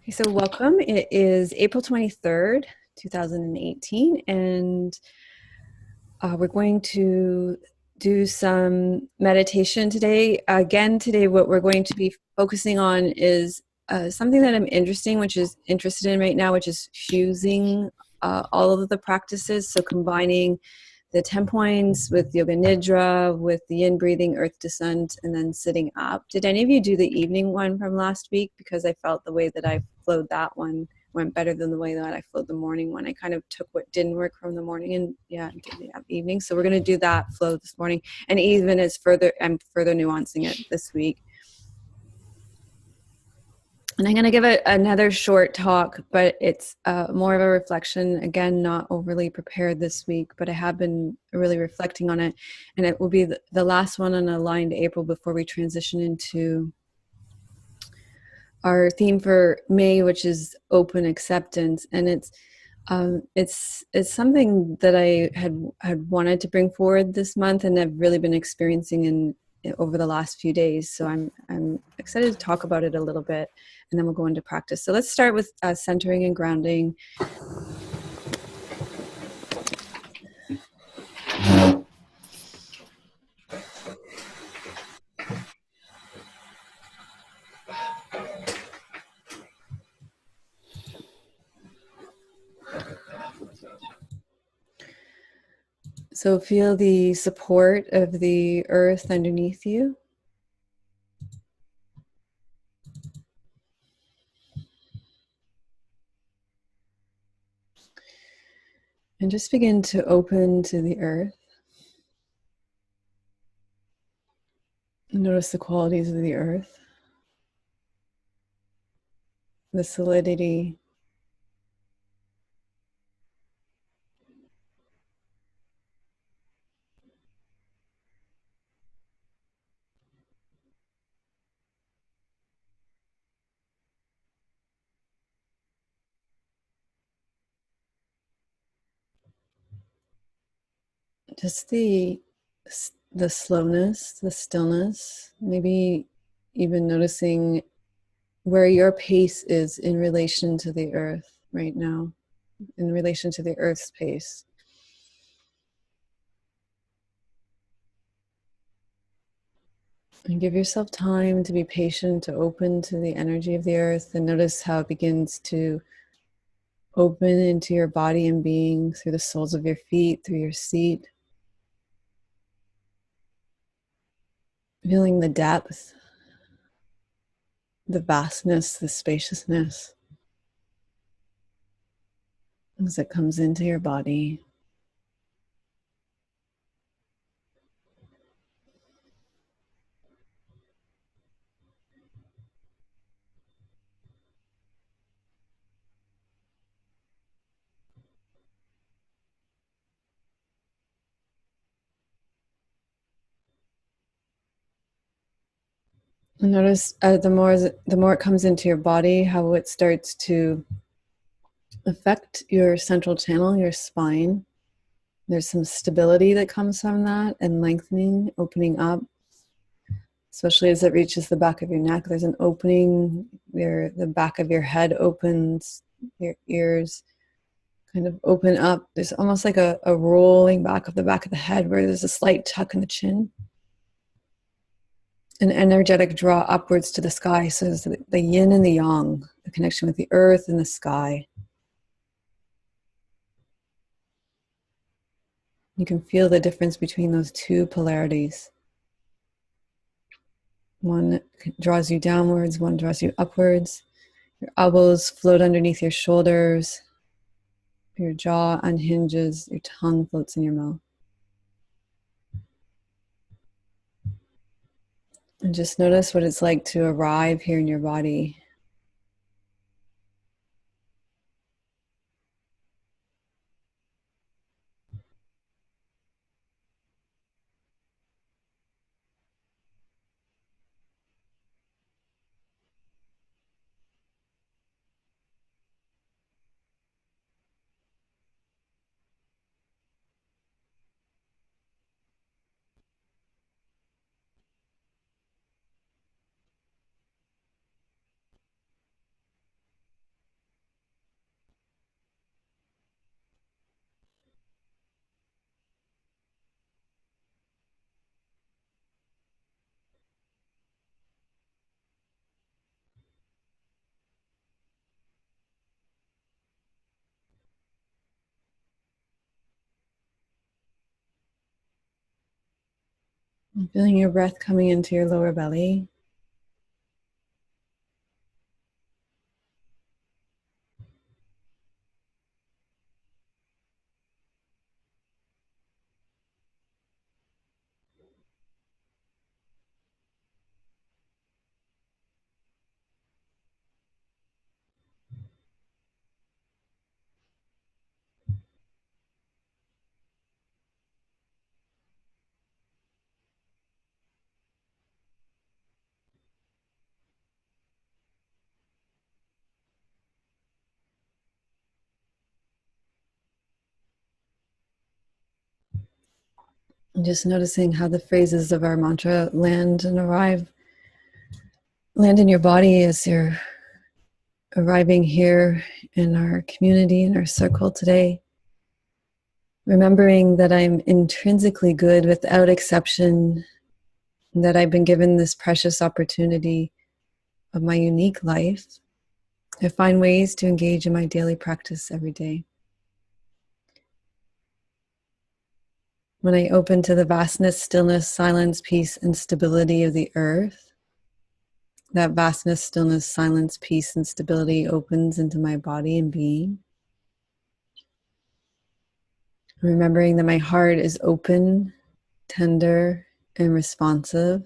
Okay, so welcome. It is April 23rd, 2018, and we're going to do some meditation today. Again, today what we're going to be focusing on is something that I'm interested in right now, which is fusing all of the practices. So combining the 10 points with Yoga Nidra, with the in-breathing, earth descent, and then sitting up. Did any of you do the evening one from last week? Because I felt the way that I flowed that one went better than the way that I flowed the morning one. I kind of took what didn't work from the morning and did the evening. So we're going to do that flow this morning. And even I'm further nuancing it this week. And I'm going to give it another short talk, but it's more of a reflection. Again, not overly prepared this week, but I have been really reflecting on it. And it will be the last one on Aligned April before we transition into our theme for May, which is open acceptance. And it's something that I had wanted to bring forward this month, and I've really been experiencing over the last few days. So I'm excited to talk about it a little bit, and then we'll go into practice. So let's start with centering and grounding. So feel the support of the earth underneath you. And just begin to open to the earth. Notice the qualities of the earth, the solidity, just the slowness, the stillness, maybe even noticing where your pace is in relation to the earth right now, in relation to the earth's pace. And give yourself time to be patient, to open to the energy of the earth, and notice how it begins to open into your body and being through the soles of your feet, through your seat. Feeling the depth, the vastness, the spaciousness as it comes into your body. And notice the more it comes into your body, how it starts to affect your central channel, your spine. There's some stability that comes from that, and lengthening, opening up, especially as it reaches the back of your neck. There's an opening there, the back of your head opens, your ears kind of open up. There's almost like a rolling back of the head where there's a slight tuck in the chin. An energetic draw upwards to the sky. So there's the yin and the yang, the connection with the earth and the sky. You can feel the difference between those two polarities. One draws you downwards, one draws you upwards. Your elbows float underneath your shoulders. Your jaw unhinges, your tongue floats in your mouth. And just notice what it's like to arrive here in your body. Feeling your breath coming into your lower belly. And just noticing how the phrases of our mantra land and land in your body as you're arriving here in our community, in our circle today. Remembering that I'm intrinsically good without exception, and that I've been given this precious opportunity of my unique life. I find ways to engage in my daily practice every day. When I open to the vastness, stillness, silence, peace, and stability of the earth, that vastness, stillness, silence, peace, and stability opens into my body and being. Remembering that my heart is open, tender, and responsive.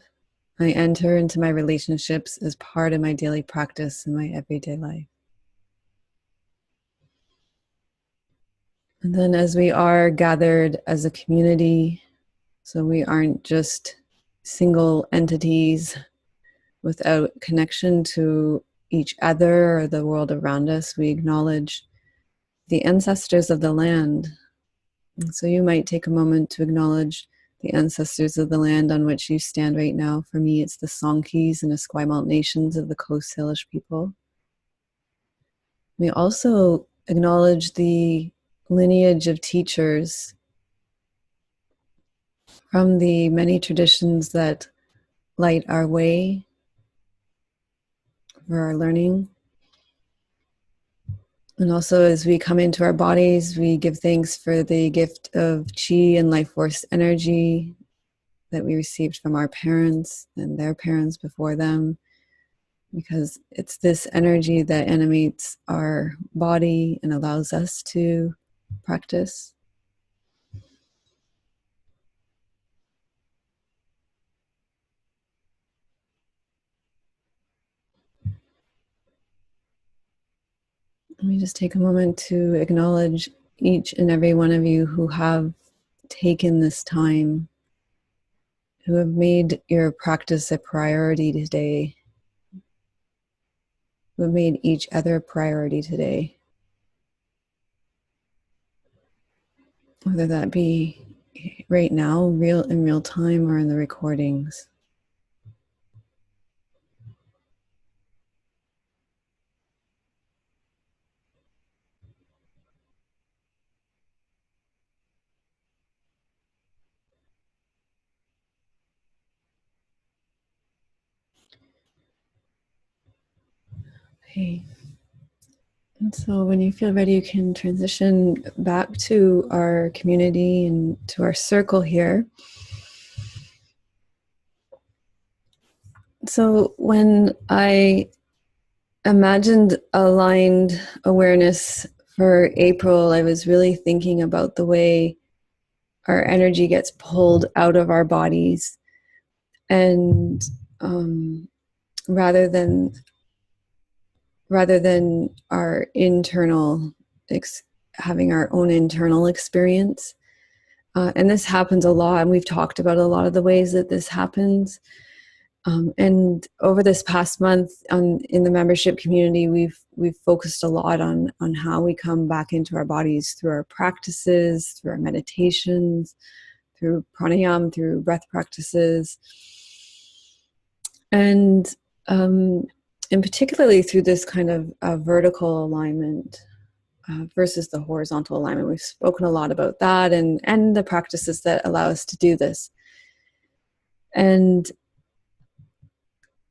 I enter into my relationships as part of my daily practice in my everyday life. And then as we are gathered as a community, so we aren't just single entities without connection to each other or the world around us, we acknowledge the ancestors of the land. And so you might take a moment to acknowledge the ancestors of the land on which you stand right now. For me, it's the Songhees and Esquimalt nations of the Coast Salish people. We also acknowledge the lineage of teachers from the many traditions that light our way for our learning. And also, as we come into our bodies, we give thanks for the gift of chi and life force energy that we received from our parents and their parents before them, because it's this energy that animates our body and allows us to practice. Let me just take a moment to acknowledge each and every one of you who have taken this time, who have made your practice a priority today, who have made each other a priority today. Whether that be right now, in real time, or in the recordings. Okay. And so when you feel ready, you can transition back to our community and to our circle here. So when I imagined aligned awareness for April, I was really thinking about the way our energy gets pulled out of our bodies, and rather than our internal having our own internal experience. And this happens a lot, and we've talked about a lot of the ways that this happens. And over this past month in the membership community, we've focused a lot on how we come back into our bodies through our practices, through our meditations, through pranayama, through breath practices, and particularly through this kind of vertical alignment versus the horizontal alignment. We've spoken a lot about that and the practices that allow us to do this. And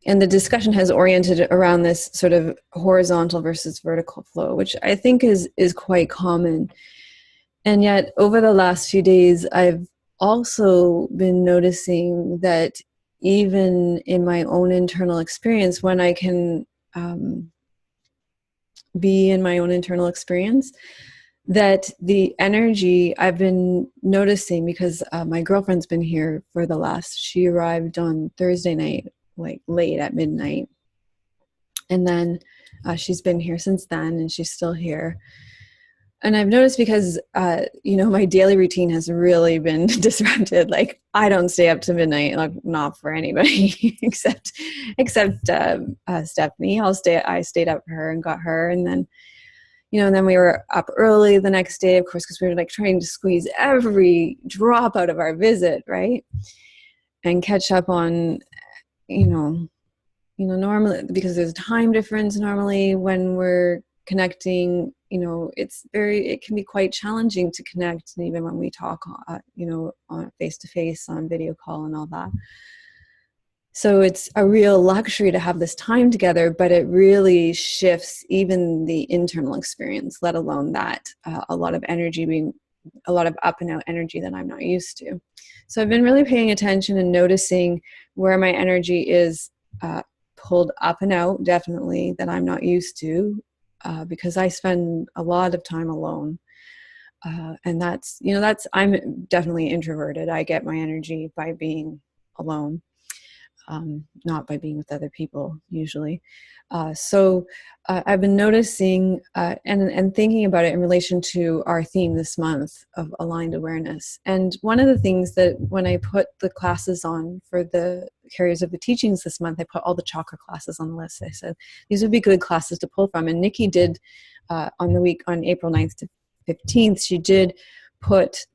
the discussion has oriented around this sort of horizontal versus vertical flow, which I think is quite common. And yet over the last few days, I've also been noticing that even in my own internal experience, when I can be in my own internal experience, that the energy I've been noticing, because my girlfriend's been here for she arrived on Thursday night, like late at midnight. And then she's been here since then, and she's still here. And I've noticed because, my daily routine has really been disrupted. Like, I don't stay up to midnight, like not for anybody except Stephanie. I stayed up for her and got her. And then, and then we were up early the next day, of course, because we were like trying to squeeze every drop out of our visit, right? And catch up on, normally, because there's a time difference normally when we're connecting, it can be quite challenging to connect, and even when we talk, on face to face, on video call and all that. So it's a real luxury to have this time together, but it really shifts even the internal experience, let alone that a lot of up and out energy that I'm not used to. So I've been really paying attention and noticing where my energy is pulled up and out, definitely, that I'm not used to, because I spend a lot of time alone. And I'm definitely introverted. I get my energy by being alone, not by being with other people usually. So I've been noticing and thinking about it in relation to our theme this month of aligned awareness. And one of the things that when I put the classes on for the carriers of the teachings this month, I put all the chakra classes on the list. I said, these would be good classes to pull from. And Nikki did on April 9th to 15th, she did put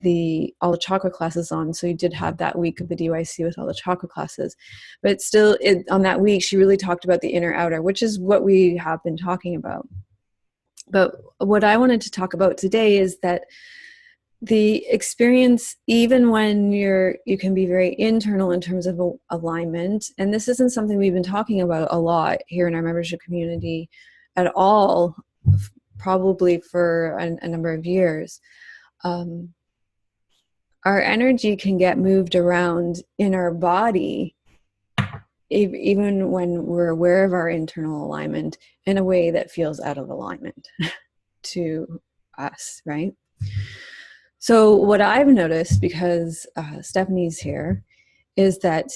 all the chakra classes on. So you did have that week of the DYC with all the chakra classes. But still, on that week, she really talked about the inner outer, which is what we have been talking about. But what I wanted to talk about today is that the experience, even when you can be very internal in terms of alignment, and this isn't something we've been talking about a lot here in our membership community at all, probably for a number of years. Our energy can get moved around in our body, even when we're aware of our internal alignment, in a way that feels out of alignment to us, right? So what I've noticed, because Stephanie's here, is that,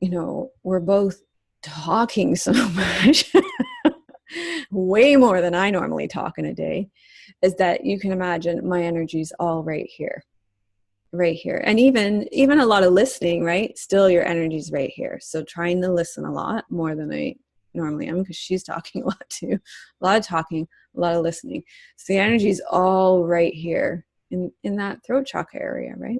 we're both talking so much, way more than I normally talk in a day, is that you can imagine my energy's all right here. And even a lot of listening, right? Still your energy's right here. So trying to listen a lot more than I normally am, because she's talking a lot too. A lot of talking, a lot of listening. So the energy's all right here in that throat chakra area, right?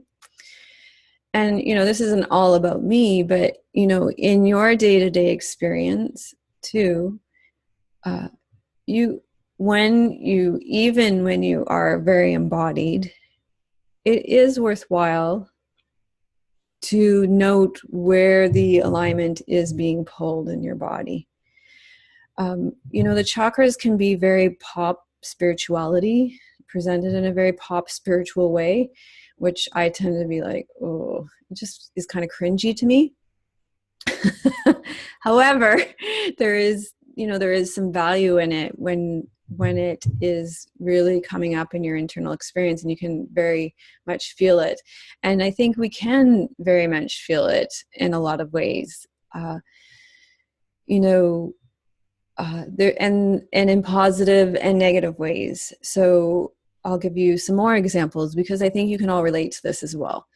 And, this isn't all about me, but, in your day-to-day experience too, when you are very embodied, it is worthwhile to note where the alignment is being pulled in your body. The chakras can be very pop spirituality, presented in a very pop spiritual way, which I tend to be like, oh, it just is kind of cringy to me. However, there is some value in it when it is really coming up in your internal experience, and you can very much feel it. And I think we can very much feel it in a lot of ways, there and in positive and negative ways. So I'll give you some more examples, because I think you can all relate to this as well.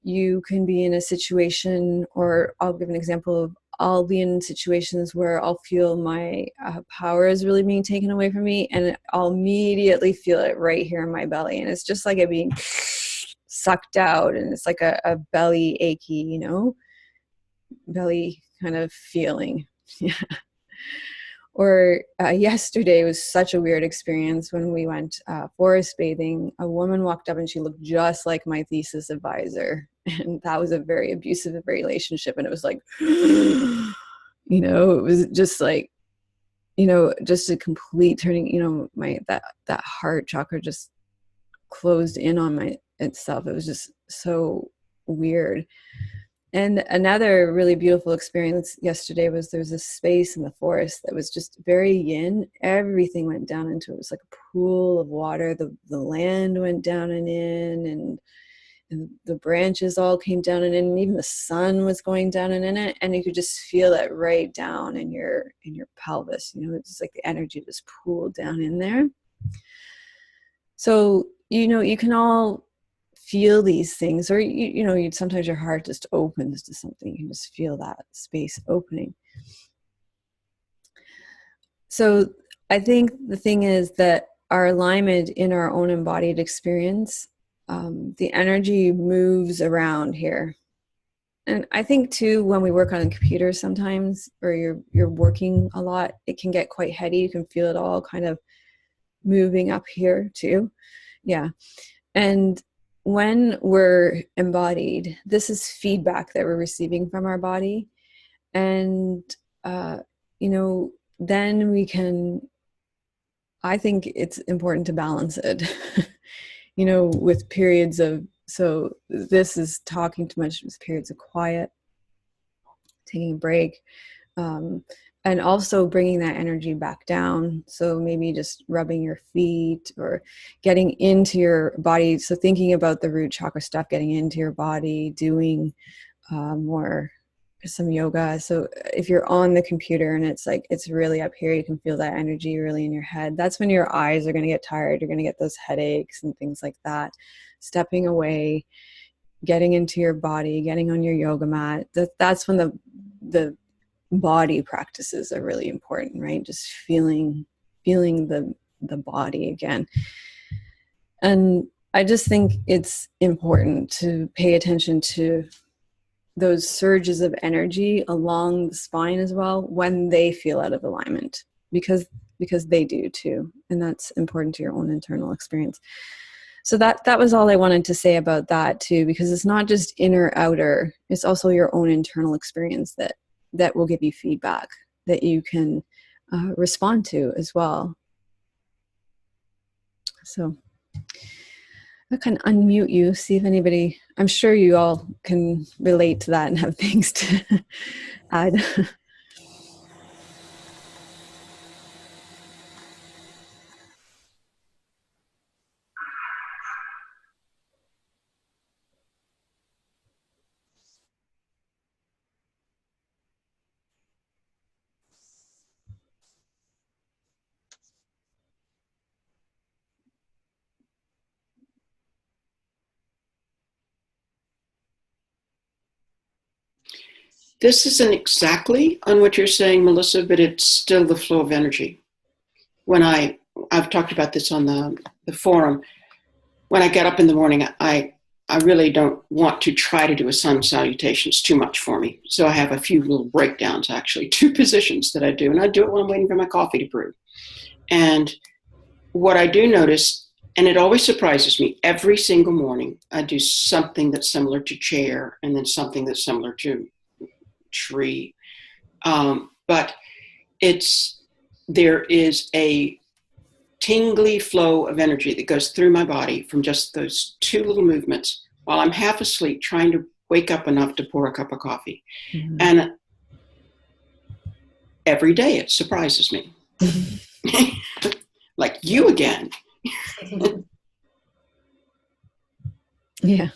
You can be in a situation, or I'll give an example of, I'll be in situations where I'll feel my power is really being taken away from me, and I'll immediately feel it right here in my belly. And it's just like it being sucked out, and it's like a belly achy, belly kind of feeling. Yeah. Or yesterday was such a weird experience when we went forest bathing. A woman walked up and she looked just like my thesis advisor. And that was a very abusive relationship. And it was like, it was just like, just a complete turning, my that heart chakra just closed in on itself. It was just so weird. And another really beautiful experience yesterday was there's this space in the forest that was just very yin. Everything went down into it. It was like a pool of water. The land went down and in, and the branches all came down and in, and even the sun was going down and in it. And you could just feel that right down in your pelvis. You know, it's like the energy just pooled down in there. So, you know, you can all feel these things, or you sometimes your heart just opens to something. You can just feel that space opening. So I think the thing is that our alignment in our own embodied experience, the energy moves around here. And I think too, when we work on a computer sometimes, or you're working a lot, it can get quite heady. You can feel it all kind of moving up here too. Yeah. And when we're embodied, this is feedback that we're receiving from our body. And, then we can, I think it's important to balance it, with periods of, so this is talking too much with periods of quiet, taking a break, and also bringing that energy back down. So maybe just rubbing your feet or getting into your body. So thinking about the root chakra stuff, getting into your body, doing more some yoga. So if you're on the computer and it's really up here, you can feel that energy really in your head. That's when your eyes are going to get tired. You're going to get those headaches and things like that. Stepping away, getting into your body, getting on your yoga mat. That's when the body practices are really important, right? Just feeling the body again. And I just think it's important to pay attention to those surges of energy along the spine as well when they feel out of alignment, because they do too, and that's important to your own internal experience. So that was all I wanted to say about that too, because it's not just inner outer, it's also your own internal experience that will give you feedback that you can respond to as well. So I can unmute you, see if anybody, I'm sure you all can relate to that and have things to add. This isn't exactly on what you're saying, Melissa, but it's still the flow of energy. When I've talked about this on the forum, when I get up in the morning, I really don't want to try to do a sun salutation. It's too much for me. So I have a few little breakdowns, actually, 2 positions that I do. And I do it when I'm waiting for my coffee to brew. And what I do notice, and it always surprises me, every single morning, I do something that's similar to chair and then something that's similar to tree. But there is a tingly flow of energy that goes through my body from just those 2 little movements while I'm half asleep trying to wake up enough to pour a cup of coffee. Mm-hmm. And every day it surprises me. Like, you again. Yeah.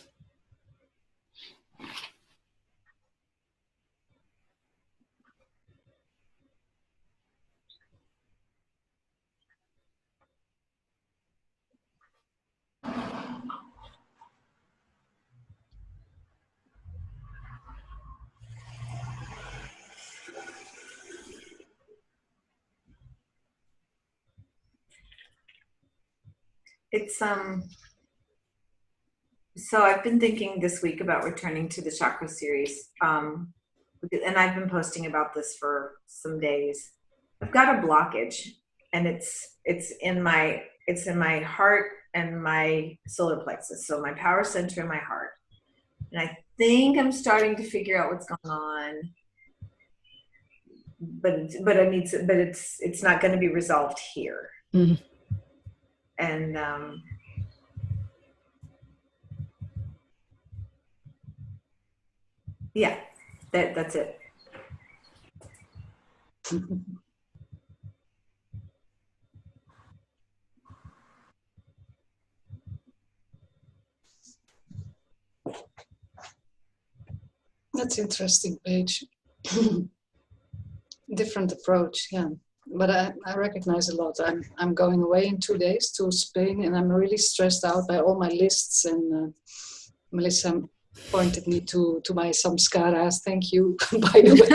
It's so I've been thinking this week about returning to the chakra series, and I've been posting about this for some days. I've got a blockage, and it's in my heart and my solar plexus, so my power center in my heart. And I think I'm starting to figure out what's going on, but it's not going to be resolved here. Mm-hmm. And Yeah, that's it. That's interesting, Paige. Different approach, yeah. But I recognize a lot. I'm going away in 2 days to Spain, and I'm really stressed out by all my lists. And Melissa pointed me to my samskaras. Thank you, by the way.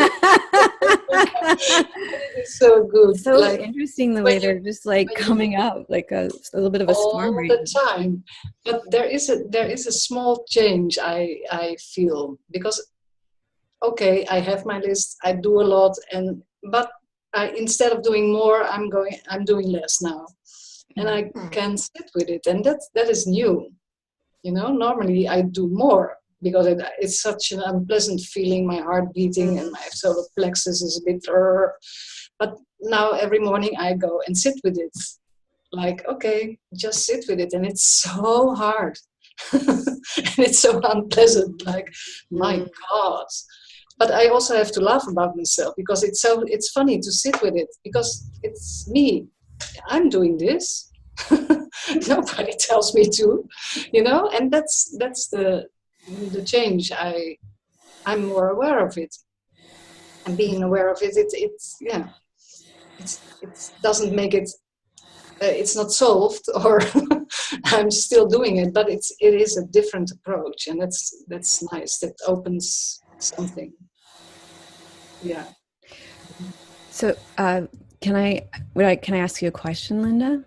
It's so good. So like, interesting the way they're just like coming up like a little bit of a storm all the time. But there is a small change I feel, because okay, I have my list, I do a lot, but instead of doing more, I'm doing less now, and I can sit with it, and that is new. You know, normally I do more because it's such an unpleasant feeling, my heart beating and my solar plexus is a bit. But now every morning I go and sit with it, like okay, just sit with it, and it's so hard, and it's so unpleasant. Like my God. But I also have to laugh about myself because it's funny to sit with it because it's me. I'm doing this. Nobody tells me to, you know, and that's the change. I'm more aware of it, and being aware of it, it doesn't make it. It's not solved, or I'm still doing it, but it is a different approach, and that's nice. That opens something. Yeah. So can I ask you a question, Linda?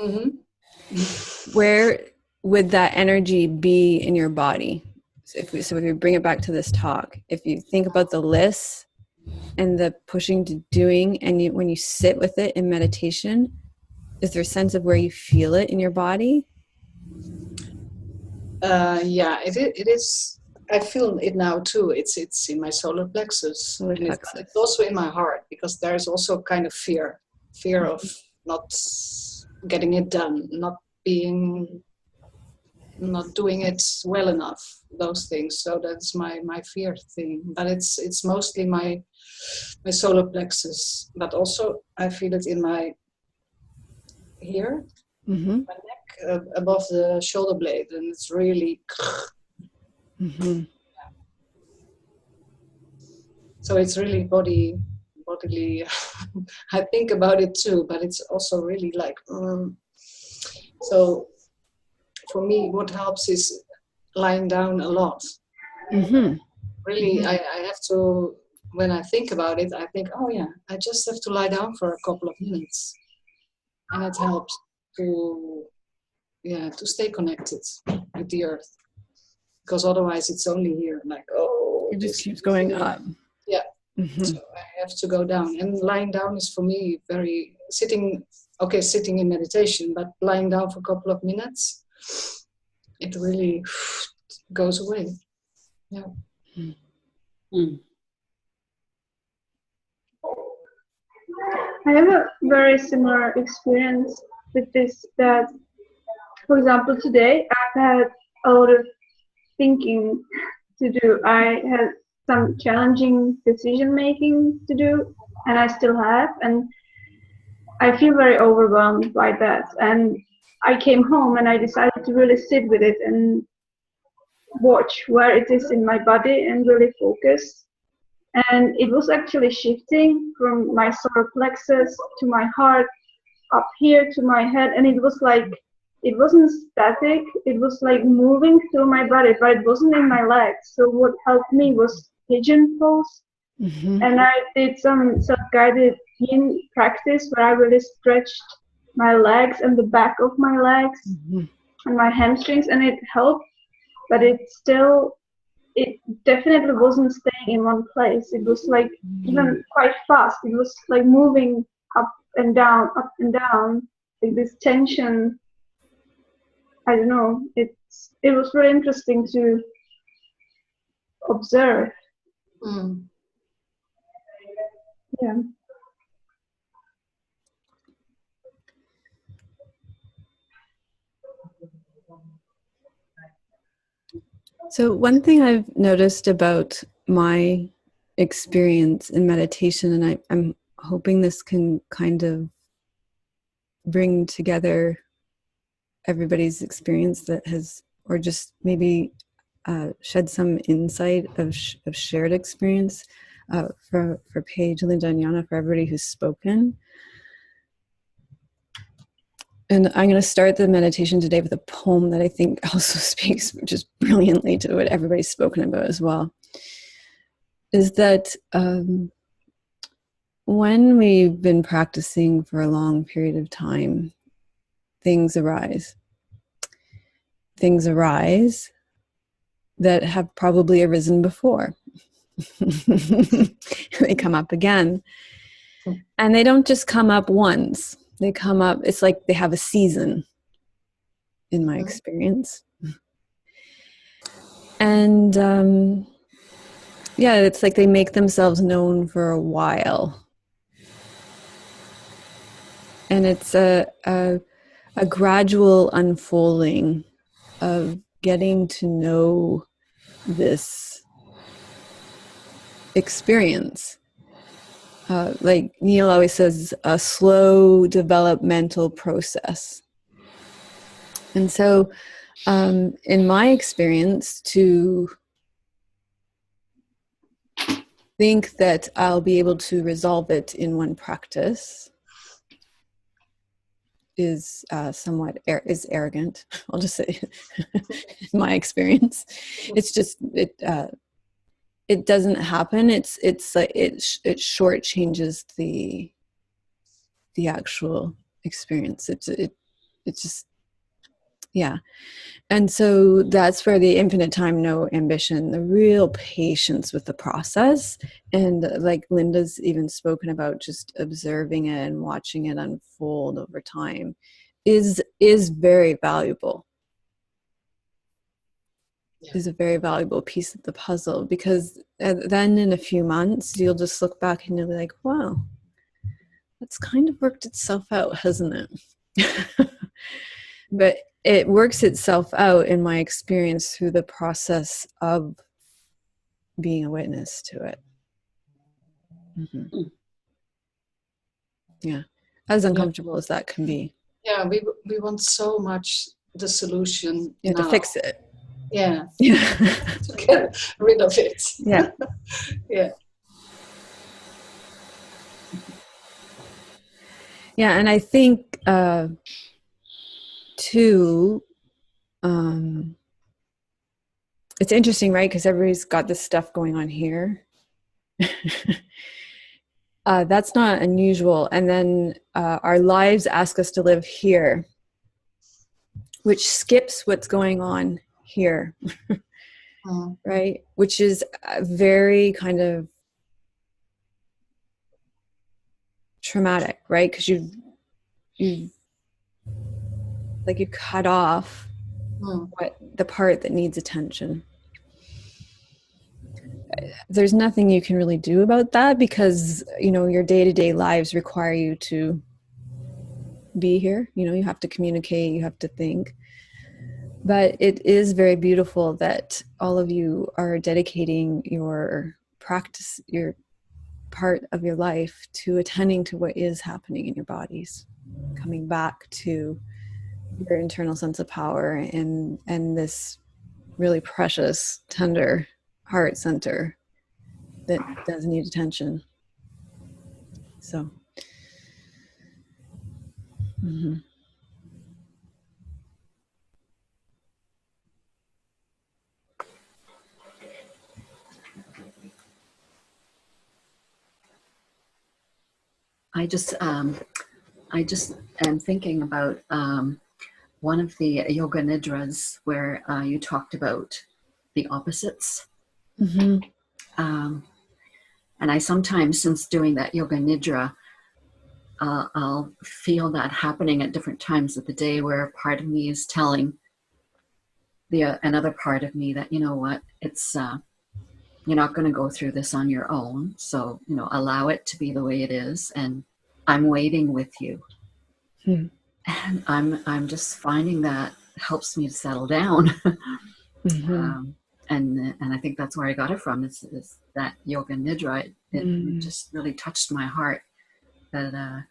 Mm-hmm. Where would that energy be in your body? So if we bring it back to this talk, if you think about the lists and the pushing to doing, and when you sit with it in meditation, is there a sense of where you feel it in your body? Yeah, it is. I feel it now too. It's in my solar plexus. Solar and plexus. It's also in my heart, because there's also kind of fear of not getting it done, not doing it well enough. Those things. So that's my fear thing. But it's mostly my solar plexus. But also I feel it in my here. Mm-hmm. My neck above the shoulder blade, and it's really. Mm-hmm. So it's really bodily. I think about it too, but it's also really like. So for me, what helps is lying down a lot. Mm-hmm. Really, Mm-hmm. I have to. When I think about it, I think, oh yeah, I just have to lie down for a couple of minutes, and it helps to stay connected with the earth, because otherwise it's only here, like it just keeps going up. Yeah. Mm-hmm. So I have to go down, and lying down is for me very sitting in meditation, but lying down for a couple of minutes, it really goes away. Yeah. Mm. I have a very similar experience with this, that, for example, today I've had a lot of thinking to do. I had some challenging decision making to do, and I still have, and I feel very overwhelmed by that. And I came home and I decided to really sit with it and watch where it is in my body and really focus. And it was actually shifting from my solar plexus to my heart, up here to my head, and it was like, it wasn't static, it was like moving through my body, but it wasn't in my legs. So what helped me was pigeon pose. Mm-hmm. And I did some self-guided yin practice where I really stretched my legs and the back of my legs and my hamstrings, and it helped, but it definitely wasn't staying in one place. It was like even quite fast. It was like moving up and down, like this tension. I don't know. It was really interesting to observe. Mm. Yeah. So one thing I've noticed about my experience in meditation, and I'm hoping this can kind of bring together everybody's experience that has, or just maybe shed some insight of shared experience for Paige, Linda, and Yana, for everybody who's spoken. And I'm going to start the meditation today with a poem that I think also speaks just brilliantly to what everybody's spoken about as well. Is that when we've been practicing for a long period of time, things arise. Things arise that have probably arisen before. They come up again. And they don't just come up once. They come up, it's like they have a season, in my experience. And yeah, it's like they make themselves known for a while. And it's a gradual unfolding of getting to know this experience. Like Neil always says, a slow developmental process. And so, in my experience, to think that I'll be able to resolve it in one practice is somewhat is arrogant. I'll just say, in my experience, it's just it doesn't happen. It's like it shortchanges the actual experience. It's just, yeah. And so that's where the infinite time, no ambition, the real patience with the process, and like Linda's even spoken about, just observing it and watching it unfold over time is very valuable. Yeah. Is a very valuable piece of the puzzle, because then in a few months you'll just look back and you'll be like, wow, that's kind of worked itself out, hasn't it? But it works itself out, in my experience, through the process of being a witness to it. Mm-hmm. Yeah, as uncomfortable as that can be. Yeah, we want so much the solution. You have to fix it. Yeah. To get rid of it. Yeah. Yeah. Yeah, and I think too, it's interesting, right? Because everybody's got this stuff going on here. That's not unusual. And then our lives ask us to live here, which skips what's going on here, right? Which is very kind of traumatic, right? Because you cut off what the part that needs attention. There's nothing you can really do about that, because your day-to-day lives require you to be here. You have to communicate, you have to think. But it is very beautiful that all of you are dedicating your practice, your part of your life, to attending to what is happening in your bodies, coming back to your internal sense of power and this really precious, tender heart center that does need attention. So, mm-hmm. I just am thinking about one of the yoga nidras where you talked about the opposites. Mm-hmm. And I sometimes, since doing that yoga nidra, I'll feel that happening at different times of the day, where part of me is telling another part of me that, you know what, it's you're not going to go through this on your own. So, allow it to be the way it is. And I'm waiting with you. And I'm just finding that helps me to settle down. Mm-hmm. and I think that's where I got it from. Is that yoga nidra? It just really touched my heart. That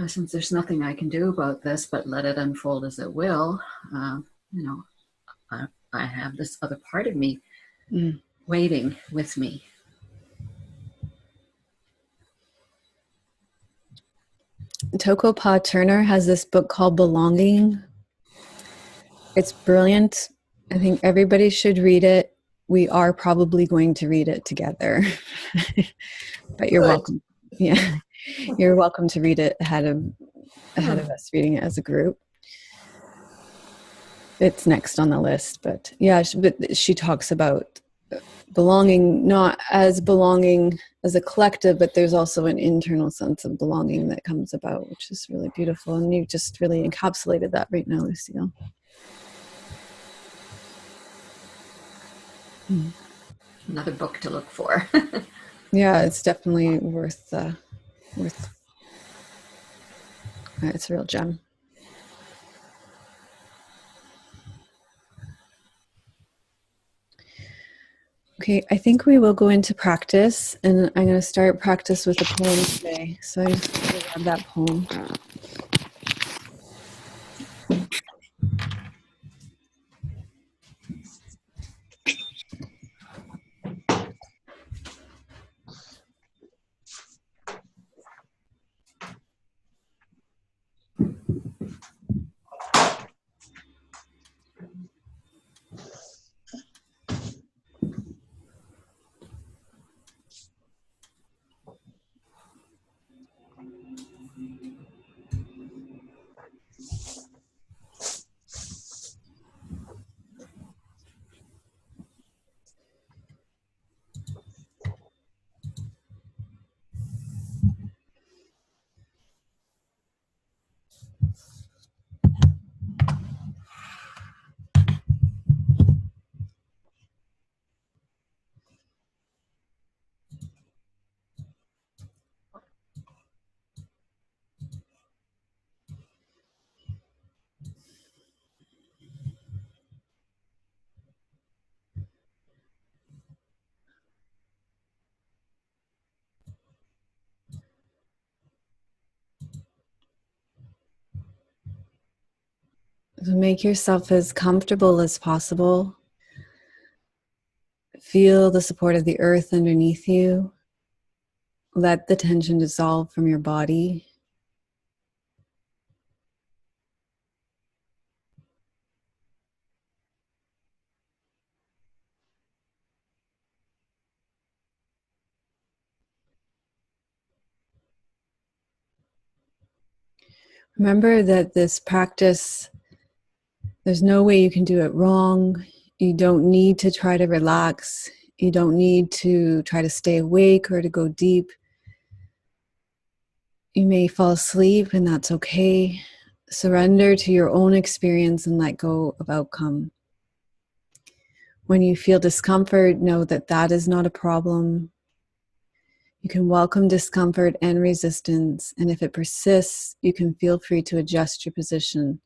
since there's nothing I can do about this, but let it unfold as it will. I have this other part of me waiting with me. Toko Pa Turner has this book called Belonging. It's brilliant. I think everybody should read it. We are probably going to read it together. But you're welcome. Yeah. You're welcome to read it ahead of us reading it as a group. It's next on the list, but yeah, but she talks about belonging, not as belonging as a collective, but there's also an internal sense of belonging that comes about, which is really beautiful. And you just really encapsulated that right now, Lucille. Another book to look for. Yeah, it's definitely worth. It's a real gem. Okay, I think we will go into practice, and I'm going to start practice with a poem today. So I just going to grab that poem. So make yourself as comfortable as possible. Feel the support of the earth underneath you. Let the tension dissolve from your body. Remember that this practice, there's no way you can do it wrong. You don't need to try to relax. You don't need to try to stay awake or to go deep. You may fall asleep, and that's okay. Surrender to your own experience and let go of outcome. When you feel discomfort, know that that is not a problem. You can welcome discomfort and resistance, and if it persists, you can feel free to adjust your position.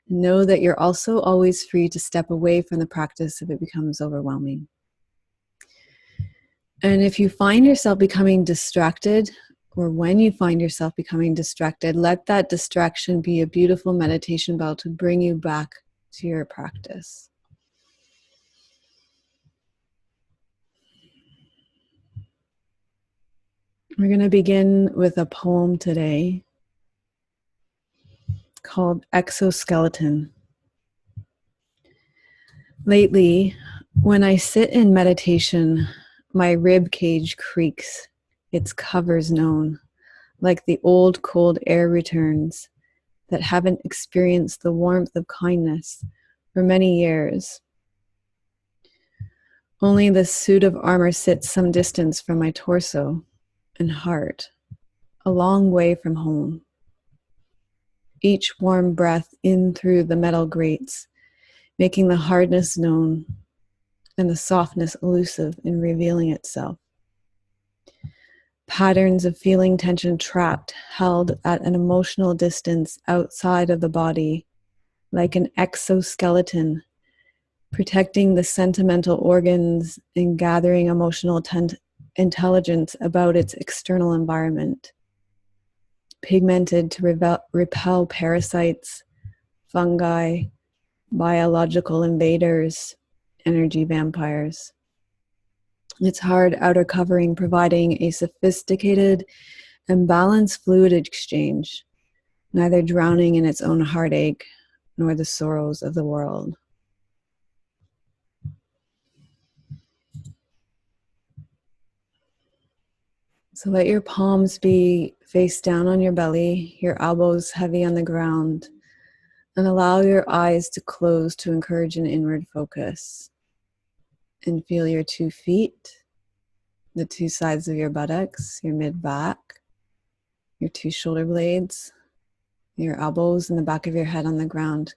Know that you're also always free to step away from the practice if it becomes overwhelming. And if you find yourself becoming distracted, or when you find yourself becoming distracted, let that distraction be a beautiful meditation bell to bring you back to your practice. We're going to begin with a poem today called Exoskeleton. Lately, when I sit in meditation, my rib cage creaks, its covers known, like the old cold air returns that haven't experienced the warmth of kindness for many years. Only the suit of armor sits some distance from my torso and heart, a long way from home. Each warm breath in through the metal grates, making the hardness known and the softness elusive in revealing itself. Patterns of feeling tension trapped, held at an emotional distance outside of the body, like an exoskeleton protecting the sentimental organs and gathering emotional intelligence about its external environment. Pigmented to repel parasites, fungi, biological invaders, energy vampires. Its hard outer covering providing a sophisticated and balanced fluid exchange, neither drowning in its own heartache nor the sorrows of the world. So let your palms be face down on your belly, your elbows heavy on the ground, and allow your eyes to close to encourage an inward focus. And feel your 2 feet, the 2 sides of your buttocks, your mid-back, your 2 shoulder blades, your elbows and the back of your head on the ground.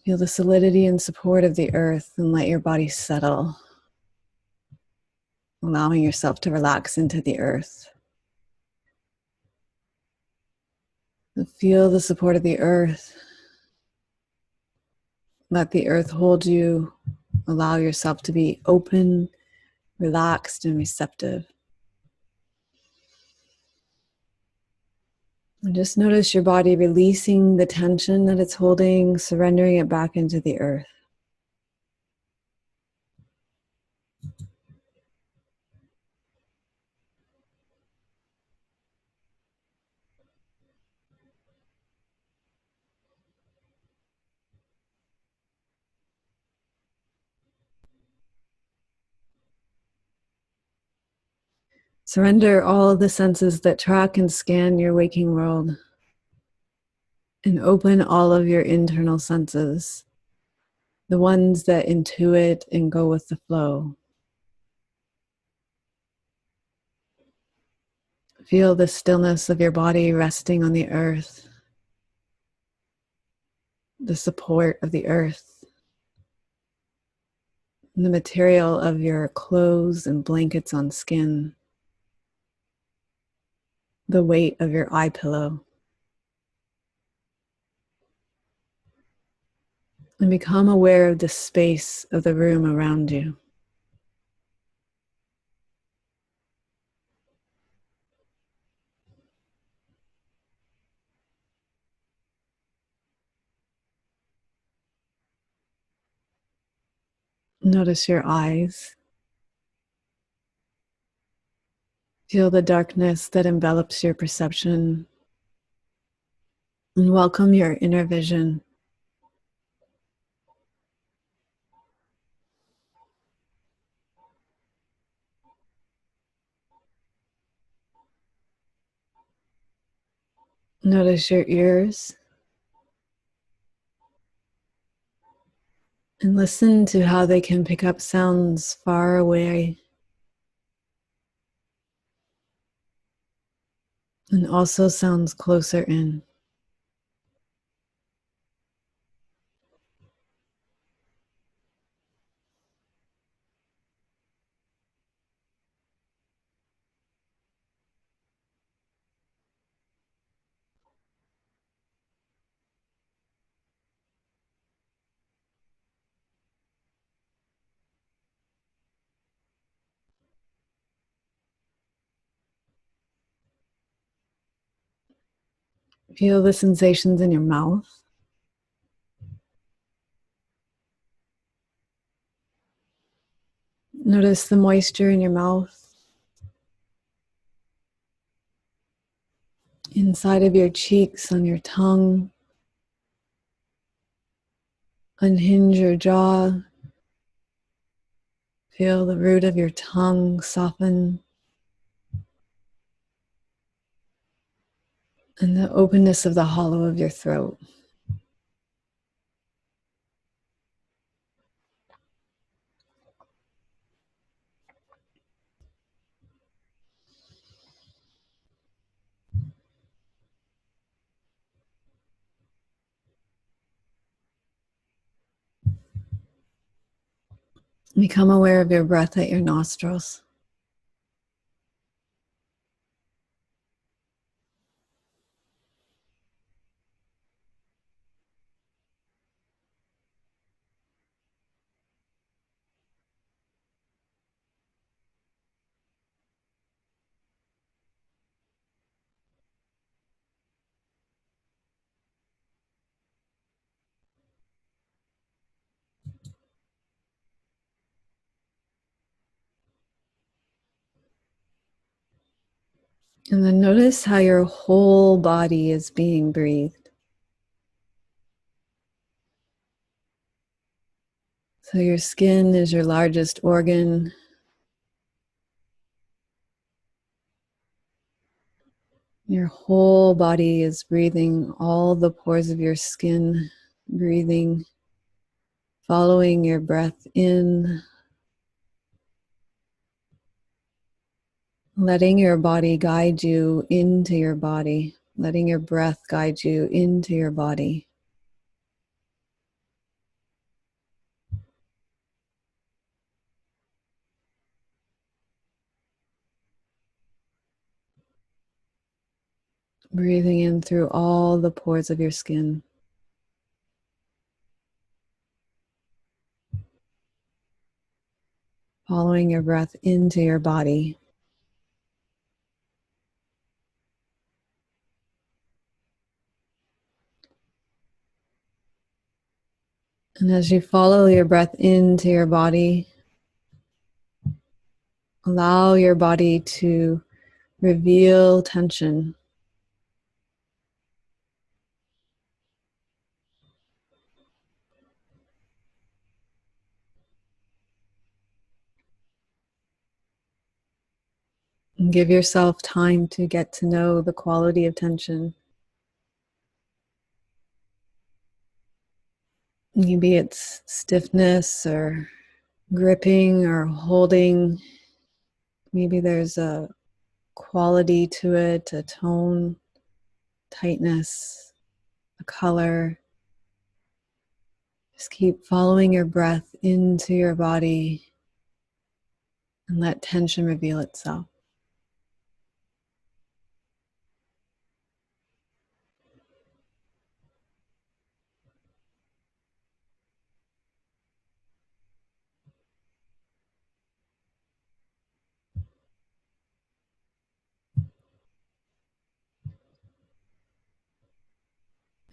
Feel the solidity and support of the earth and let your body settle, allowing yourself to relax into the earth. Feel the support of the earth. Let the earth hold you. Allow yourself to be open, relaxed, and receptive. And just notice your body releasing the tension that it's holding, surrendering it back into the earth. Surrender all of the senses that track and scan your waking world, and open all of your internal senses, the ones that intuit and go with the flow. Feel the stillness of your body resting on the earth, the support of the earth, and the material of your clothes and blankets on skin, the weight of your eye pillow. And become aware of the space of the room around you. Notice your eyes. Feel the darkness that envelops your perception. And welcome your inner vision. Notice your ears. And listen to how they can pick up sounds far away. And also sounds closer in. Feel the sensations in your mouth. Notice the moisture in your mouth. Inside of your cheeks, on your tongue. Unhinge your jaw. Feel the root of your tongue soften. And the openness of the hollow of your throat. Become aware of your breath at your nostrils. And then notice how your whole body is being breathed. So your skin is your largest organ. Your whole body is breathing, all the pores of your skin breathing, following your breath in, letting your body guide you into your body, letting your breath guide you into your body. Breathing in through all the pores of your skin. Following your breath into your body. And as you follow your breath into your body, allow your body to reveal tension. And give yourself time to get to know the quality of tension. Maybe it's stiffness or gripping or holding. Maybe there's a quality to it, a tone, tightness, a color. Just keep following your breath into your body and let tension reveal itself.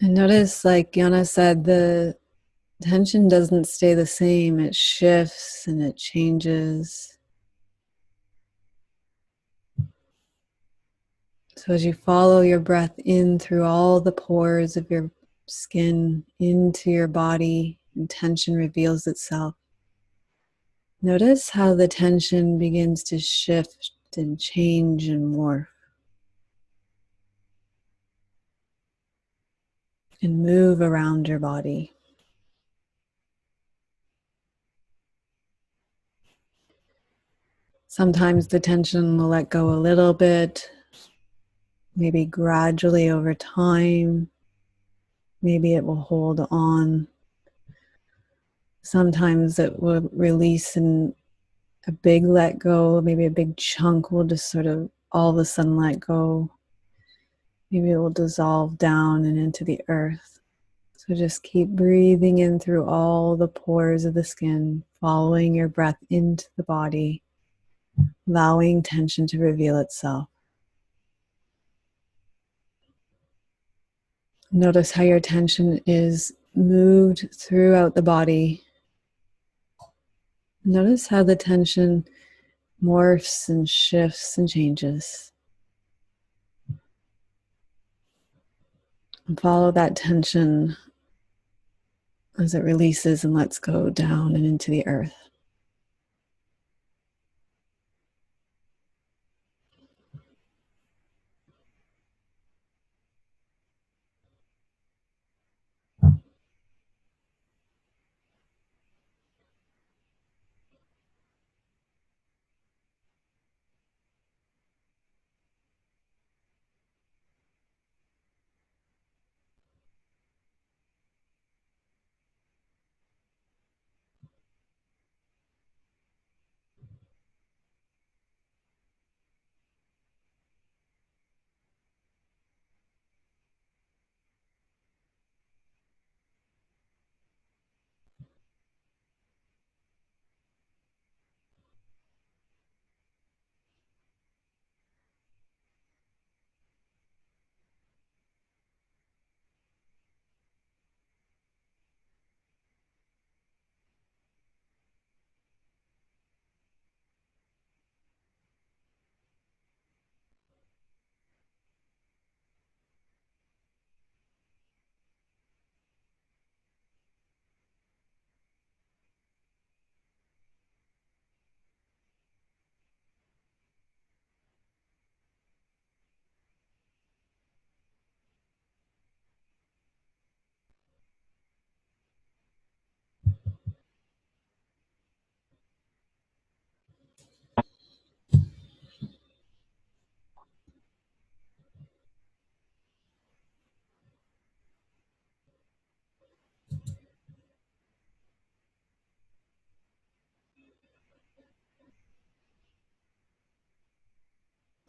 And notice, like Yana said, the tension doesn't stay the same. It shifts and it changes. So as you follow your breath in through all the pores of your skin into your body, and tension reveals itself. Notice how the tension begins to shift and change and morph and move around your body. Sometimes the tension will let go a little bit, maybe gradually over time. Maybe it will hold on. Sometimes it will release in a big let go. Maybe a big chunk will just sort of all of a sudden let go. Maybe it will dissolve down and into the earth. So just keep breathing in through all the pores of the skin, following your breath into the body, allowing tension to reveal itself. Notice how your tension is moved throughout the body. Notice how the tension morphs and shifts and changes. And follow that tension as it releases and lets go down and into the earth.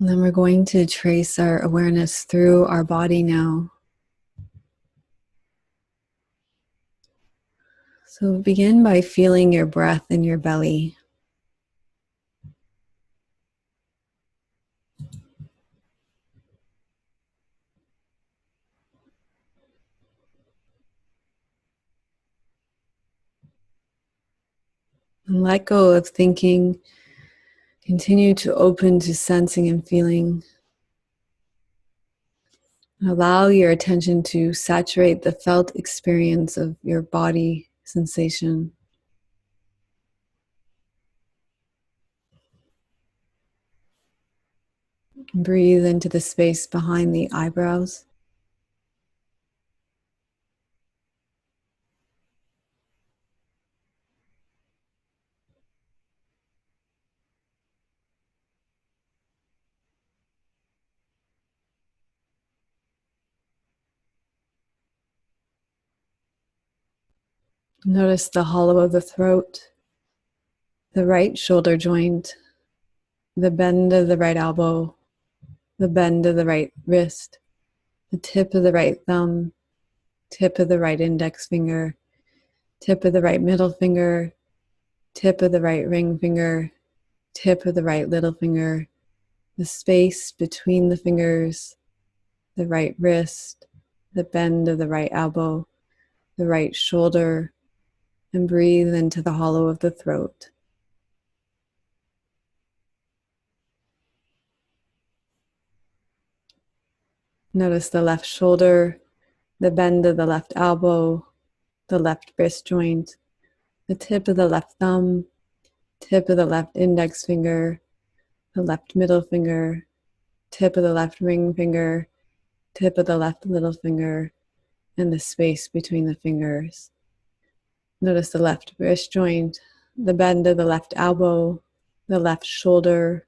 And then we're going to trace our awareness through our body now. So begin by feeling your breath in your belly. And let go of thinking. Continue to open to sensing and feeling. Allow your attention to saturate the felt experience of your body sensation. Breathe into the space behind the eyebrows. Notice the hollow of the throat, the right shoulder joint, the bend of the right elbow, the bend of the right wrist, the tip of the right thumb, tip of the right index finger, tip of the right middle finger, tip of the right ring finger, tip of the right little finger, the space between the fingers, the right wrist, the bend of the right elbow, the right shoulder, and breathe into the hollow of the throat. Notice the left shoulder, the bend of the left elbow, the left wrist joint, the tip of the left thumb, tip of the left index finger, the left middle finger, tip of the left ring finger, tip of the left little finger, and the space between the fingers. Notice the left wrist joint, the bend of the left elbow, the left shoulder.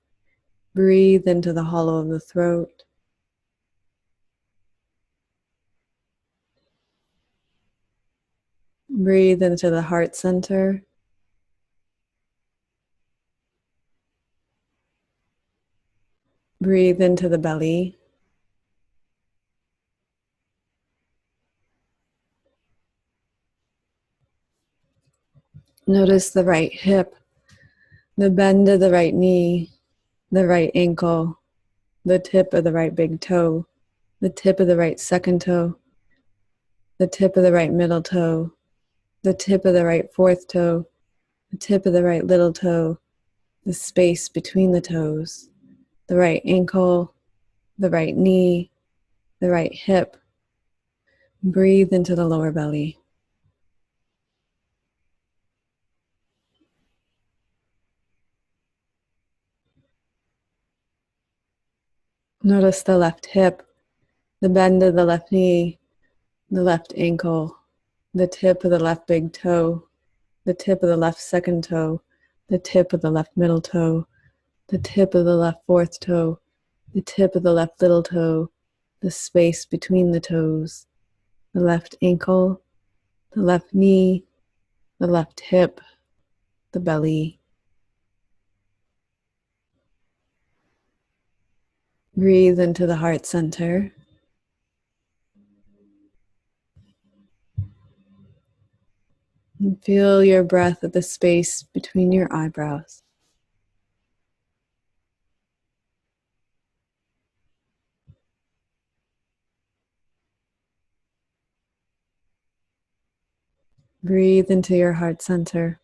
Breathe into the hollow of the throat. Breathe into the heart center. Breathe into the belly. Notice the right hip, the bend of the right knee, the right ankle, the tip of the right big toe, the tip of the right second toe, the tip of the right middle toe, the tip of the right fourth toe, the tip of the right little toe, the space between the toes, the right ankle, the right knee, the right hip. Breathe into the lower belly. Notice the left hip, the bend of the left knee, the left ankle, the tip of the left big toe, the tip of the left second toe, the tip of the left middle toe, the tip of the left fourth toe, the tip of the left little toe, the space between the toes, the left ankle, the left knee, the left hip, the belly. Breathe into the heart center. And feel your breath at the space between your eyebrows. Breathe into your heart center.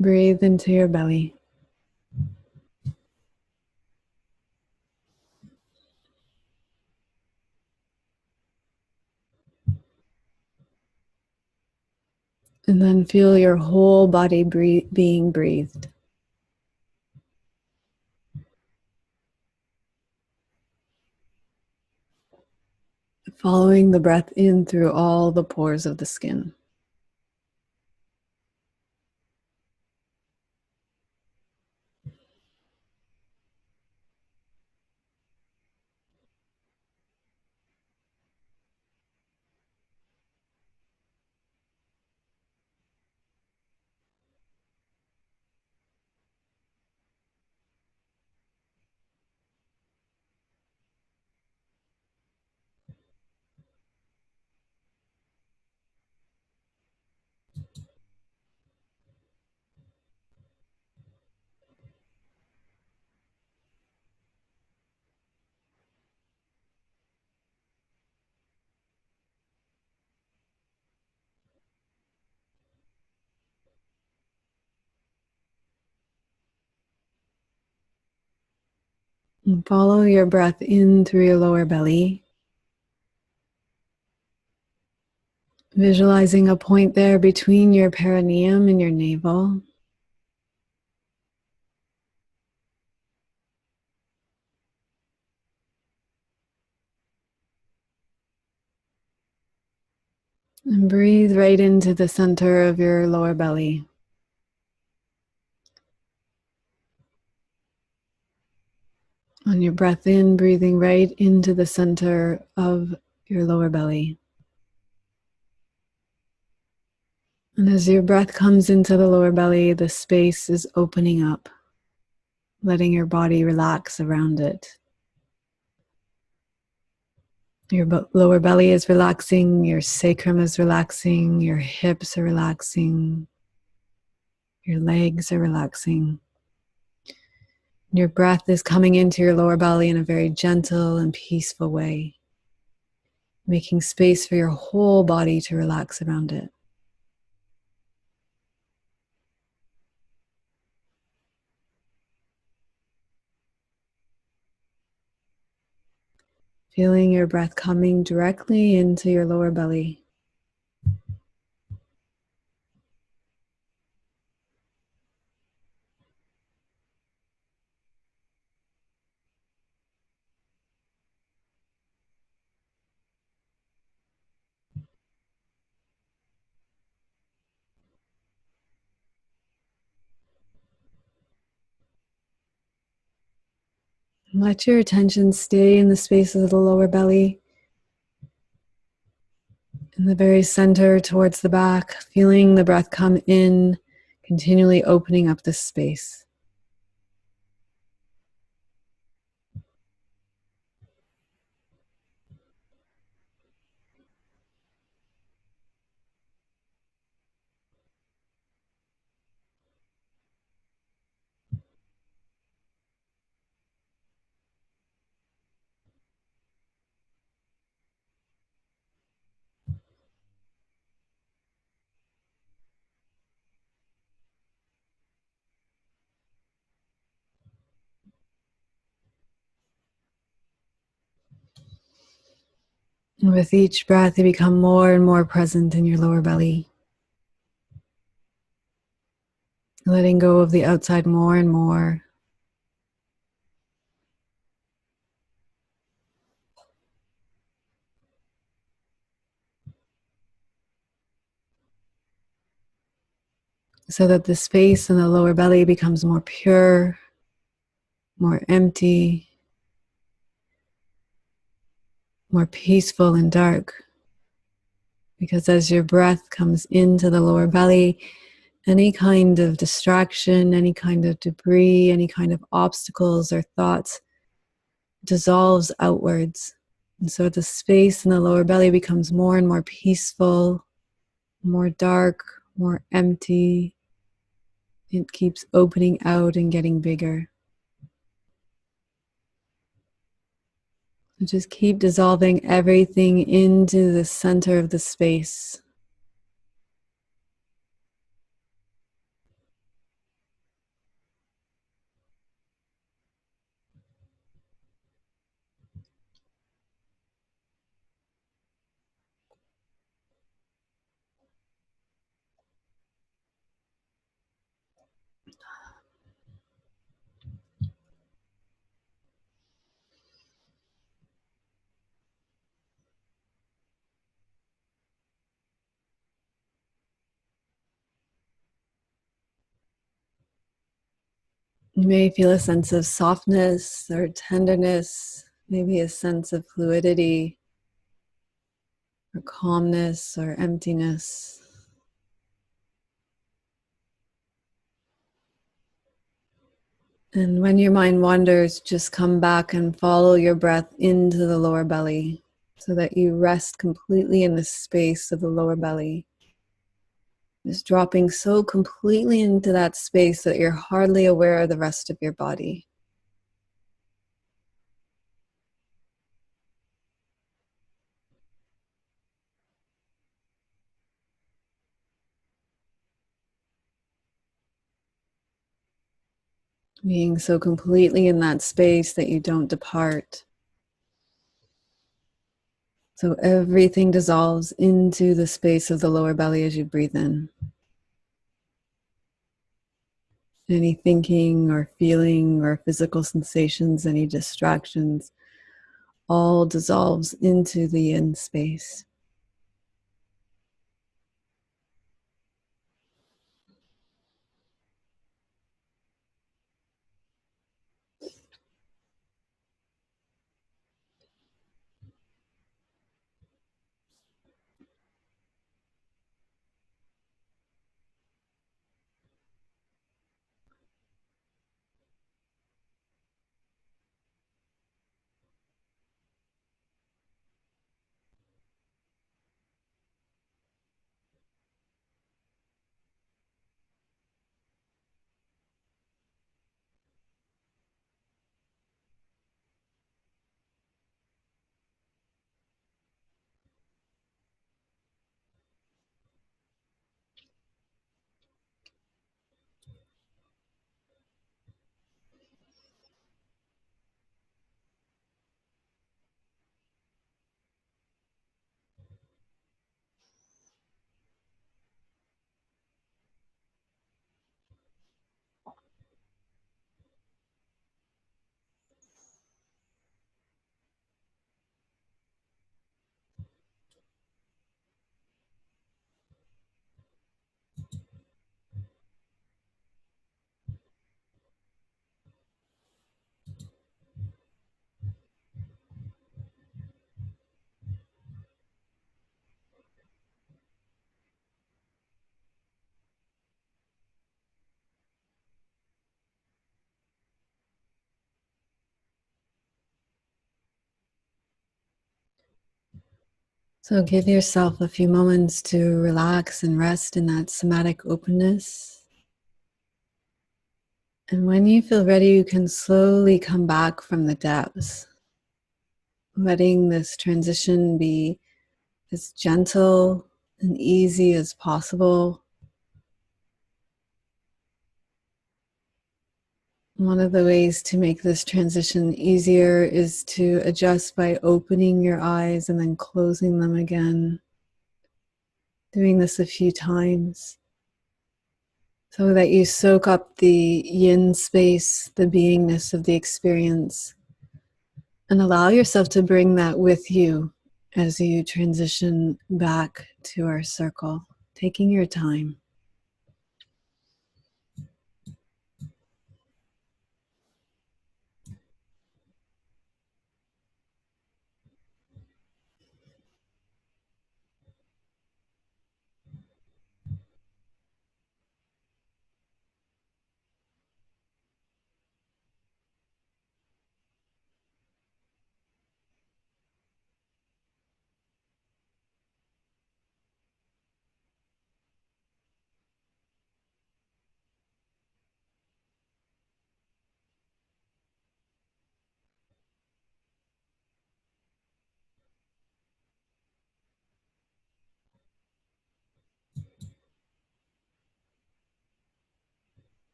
Breathe into your belly. And then feel your whole body being breathed. Following the breath in through all the pores of the skin. And follow your breath in through your lower belly. Visualizing a point there between your perineum and your navel. And breathe right into the center of your lower belly. On your breath in, breathing right into the center of your lower belly. And as your breath comes into the lower belly, the space is opening up, letting your body relax around it. Your lower belly is relaxing, your sacrum is relaxing, your hips are relaxing, your legs are relaxing. Your breath is coming into your lower belly in a very gentle and peaceful way, making space for your whole body to relax around it. Feeling your breath coming directly into your lower belly. Let your attention stay in the space of the lower belly, in the very center towards the back, feeling the breath come in, continually opening up this space. And with each breath, you become more and more present in your lower belly, letting go of the outside more and more. So that the space in the lower belly becomes more pure, more empty, more peaceful and dark. Because as your breath comes into the lower belly, any kind of distraction, any kind of debris, any kind of obstacles or thoughts dissolves outwards. And so the space in the lower belly becomes more and more peaceful, more dark, more empty. It keeps opening out and getting bigger. So just keep dissolving everything into the center of the space. You may feel a sense of softness or tenderness, maybe a sense of fluidity or calmness or emptiness. And when your mind wanders, just come back and follow your breath into the lower belly so that you rest completely in the space of the lower belly. Just dropping so completely into that space that you're hardly aware of the rest of your body. Being so completely in that space that you don't depart. So everything dissolves into the space of the lower belly as you breathe in. Any thinking or feeling or physical sensations, any distractions, all dissolves into the in space. So give yourself a few moments to relax and rest in that somatic openness. And when you feel ready, you can slowly come back from the depths, letting this transition be as gentle and easy as possible. One of the ways to make this transition easier is to adjust by opening your eyes and then closing them again. Doing this a few times so that you soak up the yin space, the beingness of the experience, and allow yourself to bring that with you as you transition back to our circle, taking your time.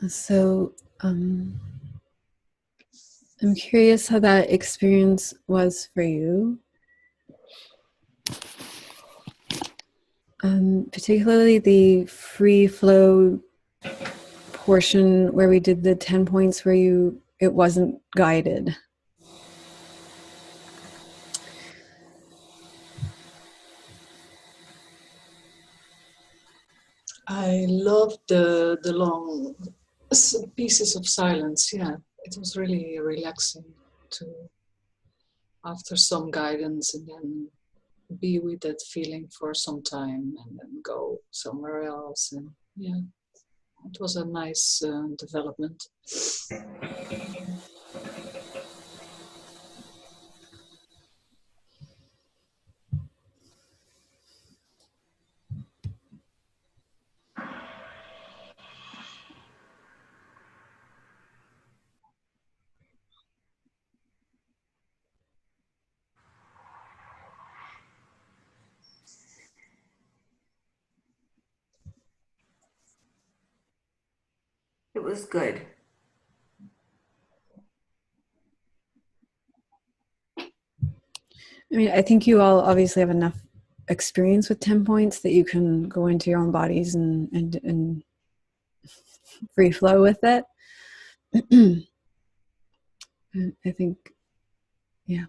So I'm curious how that experience was for you. Particularly the free flow portion where we did the 10 points where it wasn't guided. I loved the long pieces of silence. Yeah, it was really relaxing to, after some guidance, and then be with that feeling for some time and then go somewhere else. And yeah, it was a nice development. It was good. I mean, I think you all obviously have enough experience with 10 points that you can go into your own bodies and free flow with it. I think, yeah.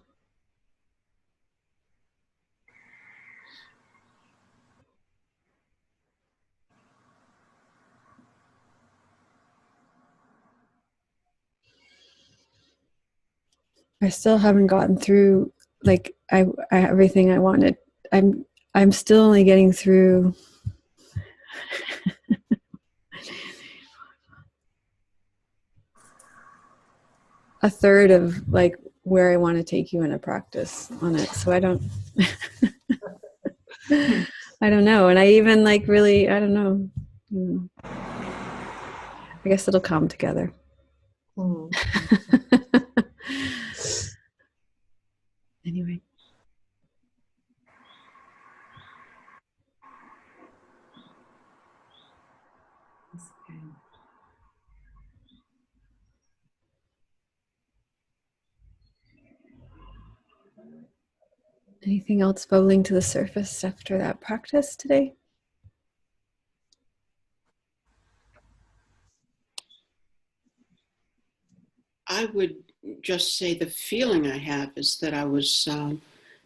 I still haven't gotten through like I everything I wanted. I'm still only getting through a third of like where I want to take you in a practice on it. So I don't I don't know. And I even like really, I don't know. I guess it'll come together. Anyway. Anything else bubbling to the surface after that practice today? I would just say the feeling I have is that I was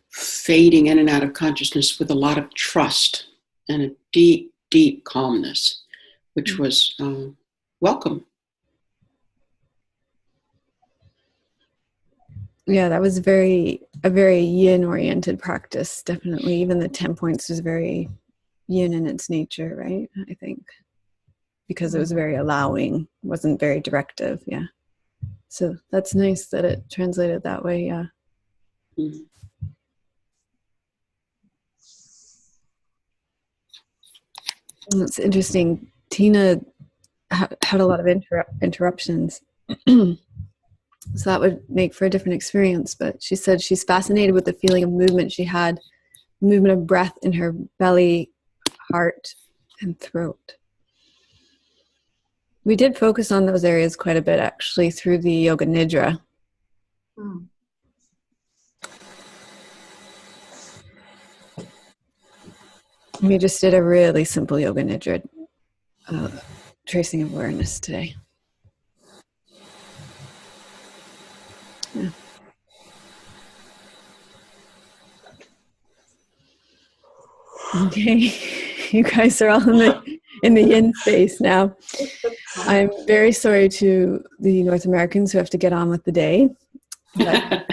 fading in and out of consciousness with a lot of trust and a deep, deep calmness, which was welcome. Yeah, that was a very yin-oriented practice, definitely. Even the 10 points was very yin in its nature, right? I think. Because it was very allowing, wasn't very directive, yeah. So that's nice that it translated that way, yeah. Mm-hmm. It's interesting. Tina had a lot of interruptions. So that would make for a different experience. But she said she's fascinated with the feeling of movement she had, movement of breath in her belly, heart, and throat. We did focus on those areas quite a bit, actually, through the Yoga Nidra. We just did a really simple Yoga Nidra tracing of awareness today. Yeah. Okay, you guys are all in the yin space now. I'm very sorry to the North Americans who have to get on with the day. But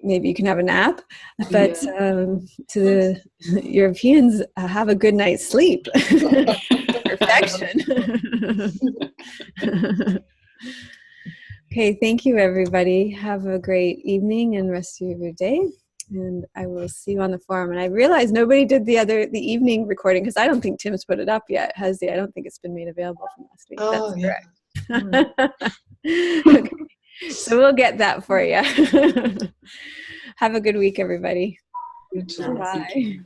maybe you can have a nap. But to the Europeans, have a good night's sleep. Perfection. Okay, thank you, everybody. Have a great evening and rest of your day. And I will see you on the forum. And I realized nobody did the evening recording because I don't think Tim's put it up yet, has he? I don't think it's been made available from last week. Oh, that's correct. Okay. So we'll get that for you. Have a good week, everybody. You too. Bye. Thank you.